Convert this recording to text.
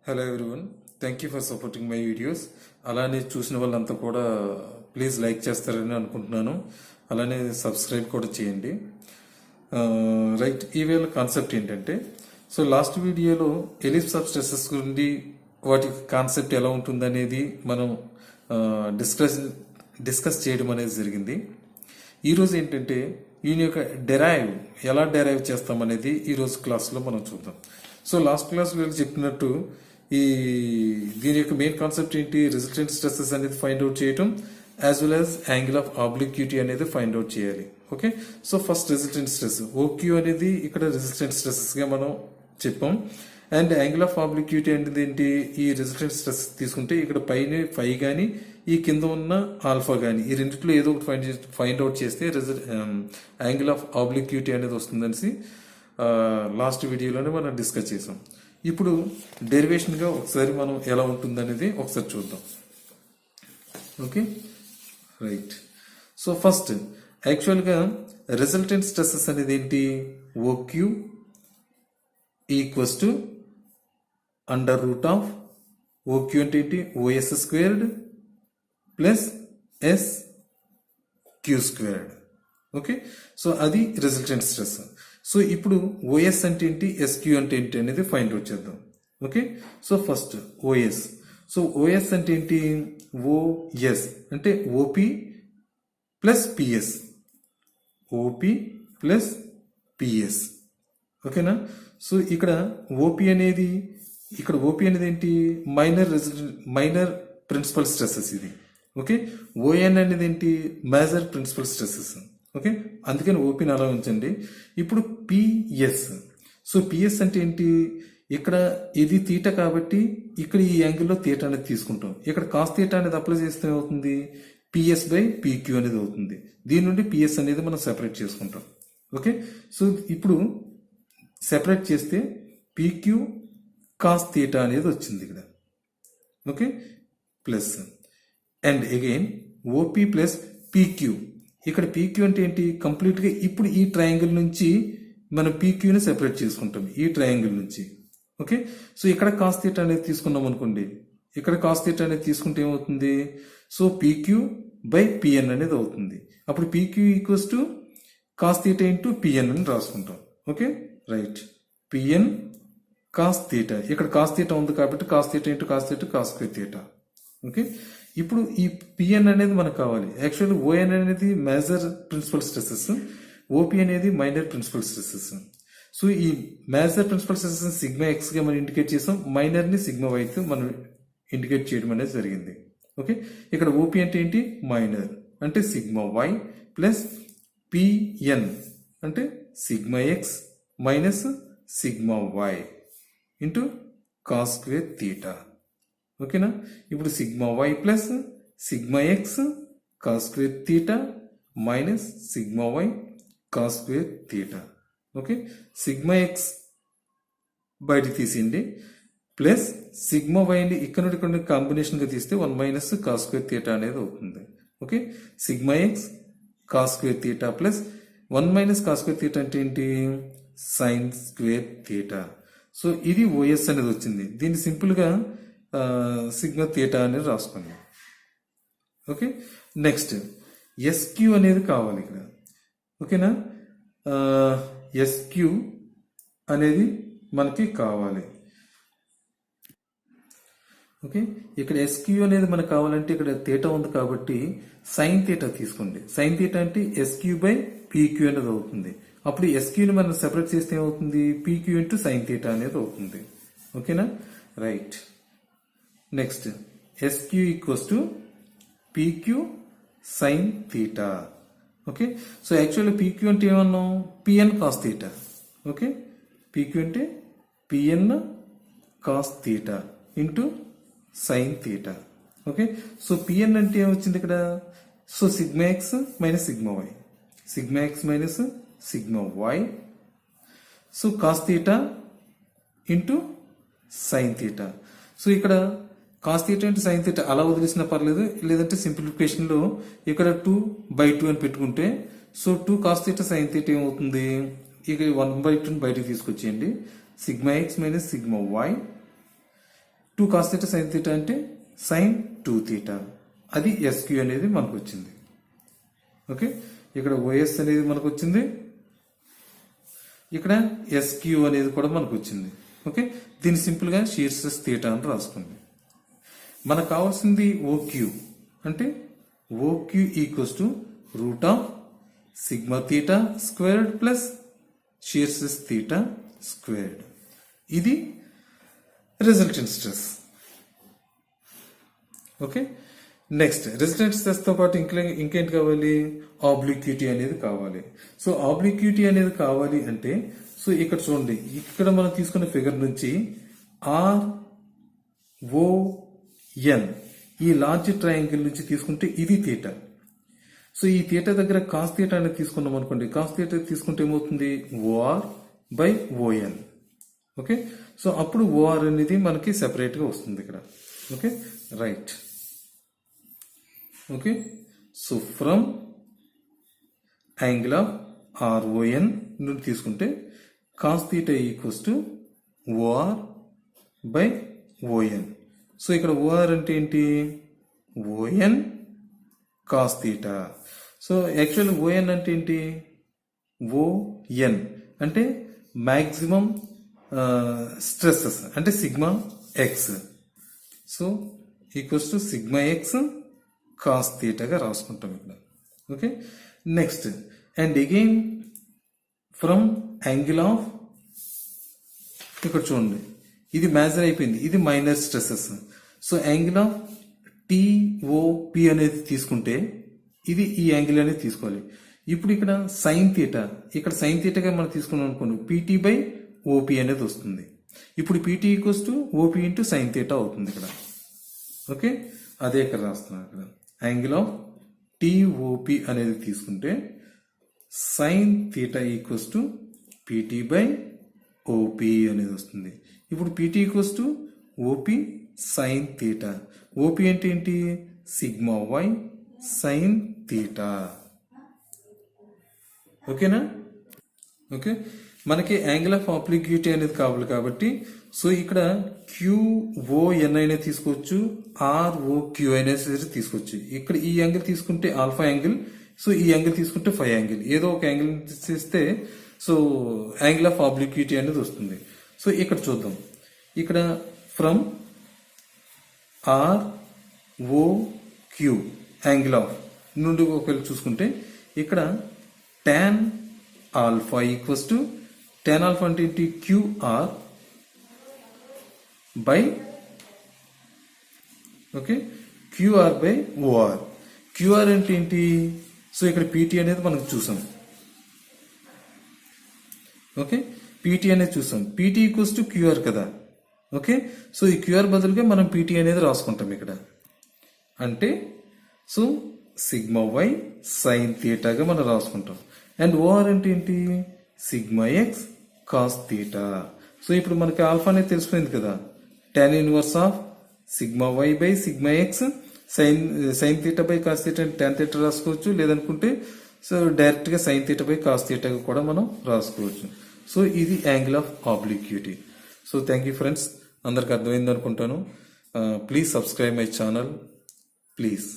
Hello everyone, thank you for supporting my videos. అలానే చూసిన వాళ్ళంతా కూడా ప్లీజ్ లైక్ చేస్తారని అనుకుంటున్నాను. అలానే సబ్స్క్రైబ్ కూడా చేయండి. రైట్, ఈవేళ కాన్సెప్ట్ ఏంటంటే, సో లాస్ట్ వీడియోలో ఎలిప్స్ ఆఫ్ స్ట్రెసెస్ గురించి వాటి కాన్సెప్ట్ ఎలా ఉంటుందనేది మనం డిస్కస్ చేయడం అనేది జరిగింది. ఈరోజు ఏంటంటే దీని యొక్క డెరైవ్ ఎలా డెరైవ్ చేస్తామనేది ఈరోజు క్లాస్లో మనం చూద్దాం. సో లాస్ట్ క్లాస్లో చెప్పినట్టు దీని యొక్క మెయిన్ కాన్సెప్ట్ ఏంటి, రిజల్టెంట్ స్ట్రెసెస్ అనేది ఫైండ్ అవుట్ చేయటం, as well as angle of obliquity అనేది ఫైండ్ అవుట్ చేయాలి. Okay, so first resultant stress OQ అనేది ఇక్కడ రిజల్టెంట్ స్ట్రెసెస్ గా మనం చెప్పాం. అండ్ యాంగిల్ ఆఫ్ ఆబ్లిక్యూటీ అనేది ఏంటి, ఈ రిజల్టెంట్ స్ట్రెస్ తీసుకుంటే ఇక్కడ పైన ఫై కానీ ఈ కింద ఉన్న ఆల్ఫా కానీ ఈ రెండిట్లో ఏదో ఒకటి ఫైండ్ అవుట్ చేస్తే యాంగిల్ ఆఫ్ ఆబ్లిక్యూటీ అనేది వస్తుందనేసి లాస్ట్ వీడియోలోనే మనం డిస్కస్ చేసాం. ఇప్పుడు డెరివేషన్గా ఒకసారి మనం ఎలా ఉంటుందనేది ఒకసారి చూద్దాం. Okay, right. సో ఫస్ట్ యాక్చువల్గా రిజల్టెంట్ స్ట్రెసెస్ అనేది ఏంటి, OQ equals to under root of OQ అంటే ఏంటి, OS squared plus S Q squared. Okay, so అది రిజల్టెంట్ స్ట్రెస్. సో ఇప్పుడు ఓఎస్ అంటే ఏంటి, ఎస్క్యూ అంటే ఏంటి అనేది ఫైండ్ అవుట్ చేద్దాం. Okay, so first OS. So OS అంటే ఏంటి, ఓఎస్ అంటే OP plus PS, OP plus PS. ఓకేనా. సో ఇక్కడ ఓపి అనేది ఏంటి, మైనర్ ప్రిన్సిపల్ స్ట్రెసెస్ ఇది. ఓకే, ఓఎన్ అనేది ఏంటి, మేజర్ ప్రిన్సిపల్ స్ట్రెసెస్. ఓకే, అందుకని ఓపీని అలా ఉంచండి. ఇప్పుడు పిఎస్. సో పిఎస్ అంటే ఏంటి, ఇక్కడ ఇది తీట కాబట్టి ఇక్కడ ఈ యాంగిల్లో తీట అనేది తీసుకుంటాం. ఇక్కడ కాస్ తీట అనేది అప్లై చేస్తే అవుతుంది, పిఎస్ బై పిక్యూ అనేది అవుతుంది. దీని నుండి పిఎస్ అనేది మనం సెపరేట్ చేసుకుంటాం. ఓకే, సో ఇప్పుడు సెపరేట్ చేస్తే పిక్యూ కాస్ తీట అనేది వచ్చింది ఇక్కడ. Okay, plus and again OP plus PQ. ఇక్కడ పీక్యూ అంటే ఏంటి, కంప్లీట్గా ఇప్పుడు ఈ ట్రయాంగిల్ నుంచి మనం పీక్యూని సెపరేట్ చేసుకుంటాం ఈ ట్రయాంగిల్ నుంచి. ఓకే, సో ఇక్కడ కాస్ థీటా అనేది తీసుకున్నాం అనుకోండి, ఇక్కడ కాస్ థీటా అనేది తీసుకుంటే ఏమవుతుంది, సో పీక్యూ బై పిఎన్ అనేది అవుతుంది. అప్పుడు PQ equals to cos theta into PN అని రాసుకుంటాం. Okay, right, PN cos theta. ఇక్కడ కాస్ థీటా ఉంది కాబట్టి cos theta into cos theta cos square theta. Okay, ఇప్పుడు ఈ పిఎన్ అనేది మనకు కావాలి. యాక్చువల్లీ ఓఎన్ అనేది మేజర్ ప్రిన్సిపల్ స్ట్రెసెస్, ఓపి అనేది మైనర్ ప్రిన్సిపల్ స్ట్రెసెస్. సో ఈ major principal stresses sigma X గా మనం ఇండికేట్ చేసాం, మైనర్ ని సిగ్మా వై తో మనం ఇండికేట్ చేయడం అనేది జరిగింది. ఓకే, ఇక్కడ ఓపి అంటే ఏంటి, మైనర్ అంటే సిగ్మా వై ప్లస్ పిఎన్ అంటే sigma x minus sigma why into cos square theta. ఓకేనా, ఇప్పుడు sigma why plus sigma X cos square theta minus sigma y cos square theta. Okay, sigma X బయట తీసిండి plus sigma వైని ఇక్కడ నుండి ఇక్కడ కాంబినేషన్గా తీస్తే 1 minus cos square theta అనేది అవుతుంది. Okay, sigma X cos square theta plus 1 minus cos square theta అంటే ఏంటి, సైన్ స్క్వేర్ థీటా. సో ఇది ఓఎస్ అనేది వచ్చింది. దీన్ని సింపుల్గా సిగ్మా థీటా అనేది రాసుకోండి. ఓకే, నెక్స్ట్ ఎస్క్యూ అనేది కావాలి ఇక్కడ. ఓకేనా, ఎస్క్యూ అనేది మనకి కావాలి. ఓకే, ఇక్కడ ఎస్క్యూ అనేది మనకు కావాలంటే ఇక్కడ థీటా ఉంది కాబట్టి సైన్ థీటా తీసుకోండి. సైన్ థీటా అంటే ఎస్క్యూ బై పీక్యూ అనేది అవుతుంది. అప్పుడు ఎస్క్యూని మనం సెపరేట్ చేస్తే ఏమవుతుంది, పీక్యూ ఇంటూ సైన్ థీటా అనేది అవుతుంది. ఓకేనా, right. Next SQ equals to PQ sine theta. Okay, so actually PQ అంటే ఏమన్నాం, PN cos theta. Okay, PQ అంటే PN cos theta into sine theta. Okay, so PN అంటే ఏమొచ్చింది ఇక్కడ, so sigma x minus sigma y, sigma x minus sigma y, so cos theta into sine theta. So ఇక్కడ cos theta into sine theta అలా వదిలేసినా పర్లేదు, లేదంటే సింప్లిఫికేషన్లో ఇక్కడ 2/2 అని పెట్టుకుంటే, so 2 cos theta sine theta ఏమవుతుంది, ఇక 1/2 బయటకు తీసుకొచ్చేయండి, sigma x minus sigma y 2 cos theta sin theta అంటే sin 2 theta. అది SQ అనేది మనకు వచ్చింది. ఓకే, ఇక్కడ OS అనేది మనకు వచ్చింది, ఇక్కడ SQ అనేది కూడా మనకు వచ్చింది. ఓకే, దీన్ని సింపుల్గా షీర్ స్ట్రెస్ థీటా అని రాసుకోండి. మనకు కావాల్సింది OQ అంటే OQ equals to root of sigma theta squared plus shear stress theta squared. ఇది resultant stress. Okay, next resultant stress తో పాటు ఇంకేంటి కావాలి, ఆబ్లిక్విటీ అనేది కావాలి. సో ఆబ్లిక్విటీ అనేది కావాలి అంటే సో ఇక్కడ చూడండి, ఇక్కడ మనం తీసుకున్న ఫిగర్ నుంచి RON ఈ లార్జ్ ట్రయాంగిల్ నుంచి తీసుకుంటే ఇది థీటా. సో ఈ థీటా దగ్గర కాస్ థీటా అనేది తీసుకున్నాం అనుకోండి, కాస్ థీటా తీసుకుంటే ఏమవుతుంది, OR by ON. Okay, so అప్పుడు OR అనేది మనకి సెపరేట్ గా వస్తుంది ఇక్కడ. Okay, right. Okay, so from angle of RON నుండి తీసుకుంటే cos theta equals to OR by ON. So ఇక్కడ OR అంటే ఏంటి, ON cos theta. So actual ON అంటే ఏంటి, ON అంటే మ్యాక్సిమం స్ట్రెస్సెస్ అంటే sigma X. So equals to sigma X cos థీటాగా రాసుకుంటాం ఇక్కడ. Okay, next and again from angle of, ఇక్కడ చూడండి ఇది మేజర్ అయిపోయింది, ఇది minor stresses. So angle of TOP అనేది తీసుకుంటే ఇది ఈ యాంగిల్ అనేది తీసుకోవాలి. ఇప్పుడు ఇక్కడ సైన్ థీటా, ఇక్కడ సైన్ థీటాగా మనం తీసుకున్నాం అనుకోండి, PT బై OP అనేది వస్తుంది. ఇప్పుడు PT equals to OP into sine theta అవుతుంది ఇక్కడ. ఓకే, అదే ఇక్కడ రాస్తున్నాను. ఇక్కడ యాంగిల్ ఆఫ్ TOP అనేది తీసుకుంటే sine theta equals to PT by OP అనేది వస్తుంది. ఇప్పుడు PT equals to OP sine theta. OP అంటే ఏంటి, సిగ్మా Y సైన్ థీటా. ఓకేనా. ఓకే, మనకి యాంగిల్ ఆఫ్ ఆబ్లిక్విటీ అనేది కావాలి కాబట్టి సో ఇక్కడ QON అనేది తీసుకోవచ్చు, ROQ అనేది తీసుకోవచ్చు. ఇక్కడ ఈ యాంగిల్ తీసుకుంటే ఆల్ఫా యాంగిల్, సో ఈ యాంగిల్ తీసుకుంటే ఫై యాంగిల్, ఏదో ఒక యాంగిల్ తీస్తే సో యాంగిల్ ఆఫ్ ఆబ్లిక్విటీ అనేది వస్తుంది. సో ఇక్కడ చూద్దాం, ఇక్కడ ఫ్రమ్ ROQ యాంగిల్ ఆఫ్ నుండి ఒకవేళ చూసుకుంటే ఇక్కడ tan alpha equals to, tan alpha అంటే ఏంటి, QR by, okay, QR by OR. QR అంటే ఏంటి, సో ఇక్కడ PT అనేది మనకు చూసాం. ఓకే, PT అనేది చూసాం, PT ఈక్వల్స్ టు QR కదా. ఓకే, సో ఈ QR బదులుగా మనం PT అనేది రాసుకుంటాం ఇక్కడ. అంటే సో సిగ్మా Y సైన్ థీటాగా మనం రాసుకుంటాం. అండ్ OR అంటే ఏంటి, sigma X cos theta. So ఇప్పుడు మనకి ఆల్ఫా అనేది తెలిసిపోయింది కదా, tan inverse of sigma Y by sigma x sine theta by cos theta అంటే tan థీటా రాసుకోవచ్చు, లేదనుకుంటే సో డైరెక్ట్ గా sine theta by cos theta కూడా మనం రాసుకోవచ్చు. సో ఇది angle of obliquity. So thank you friends, అందరికి అర్థమైంది అనుకుంటాను. Please subscribe my channel please.